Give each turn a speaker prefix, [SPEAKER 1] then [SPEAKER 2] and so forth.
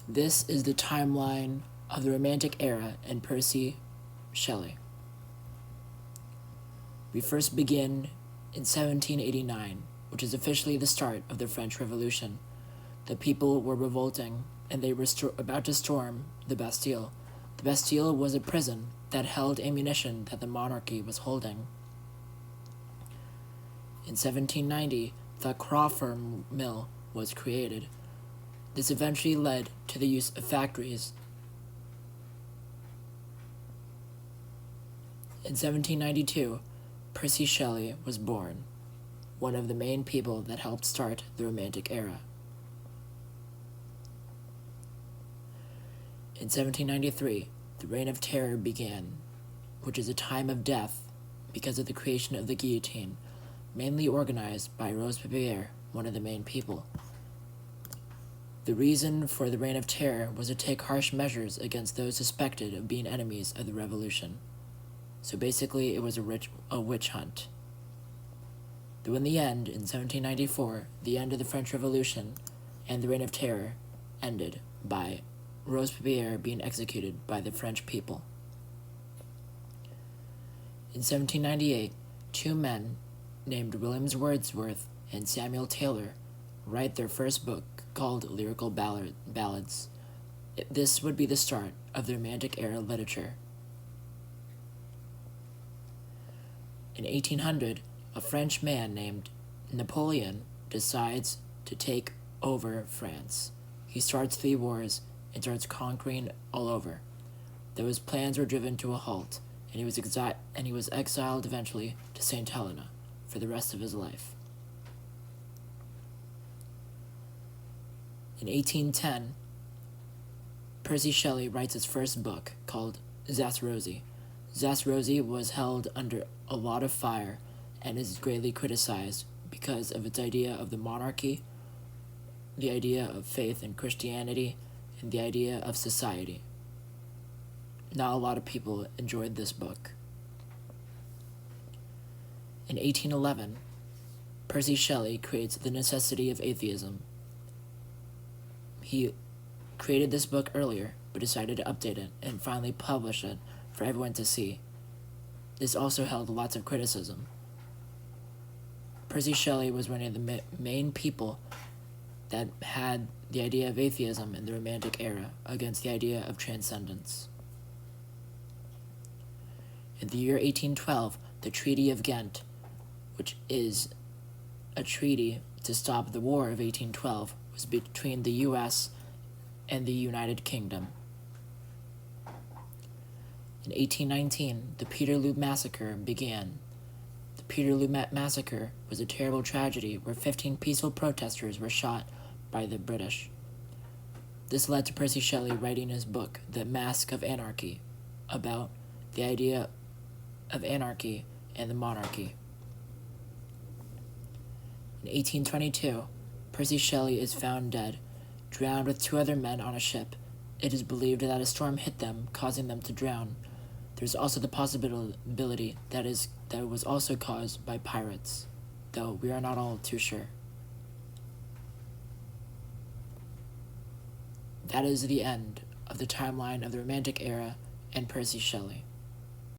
[SPEAKER 1] This is the timeline of the Romantic era and Percy Shelley. We first begin in 1789, which is officially the start of the French Revolution. The people were revolting, and they were about to storm the Bastille. The Bastille was a prison that held ammunition that the monarchy was holding. In 1790, the Crawford Mill was created. This eventually led to the use of factories. In 1792, Percy Shelley was born, one of the main people that helped start the Romantic era. In 1793, the Reign of Terror began, which is a time of death because of the creation of the guillotine, mainly organized by Robespierre, one of the main people. The reason for the Reign of Terror was to take harsh measures against those suspected of being enemies of the revolution. So basically, it was a witch hunt. Though in the end, in 1794, the end of the French Revolution and the Reign of Terror ended by Robespierre being executed by the French people. In 1798, two men named Williams Wordsworth and Samuel Taylor write their first book called Lyrical Ballads. This would be the start of the Romantic era literature. In 1800, a French man named Napoleon decides to take over France. He starts 3 wars and starts conquering all over. Though his plans were driven to a halt, and he was exiled eventually to St. Helena for the rest of his life. In 1810, Percy Shelley writes his first book called Zastrozzi. Zastrozzi was held under a lot of fire and is greatly criticized because of its idea of the monarchy, the idea of faith in Christianity, and the idea of society. Not a lot of people enjoyed this book. In 1811, Percy Shelley creates The Necessity of Atheism. He created this book earlier, but decided to update it and finally publish it for everyone to see. This also held lots of criticism. Percy Shelley was one of the main people that had the idea of atheism in the Romantic era against the idea of transcendence. In the year 1812, the Treaty of Ghent, which is a treaty to stop the War of 1812, was between the U.S. and the United Kingdom. In 1819, the Peterloo Massacre began. The Peterloo Massacre was a terrible tragedy where 15 peaceful protesters were shot by the British. This led to Percy Shelley writing his book, The Mask of Anarchy, about the idea of anarchy and the monarchy. In 1822, Percy Shelley is found dead, drowned with 2 other men on a ship. It is believed that a storm hit them, causing them to drown. There's also the possibility that it was also caused by pirates, though we are not all too sure. That is the end of the timeline of the Romantic era and Percy Shelley.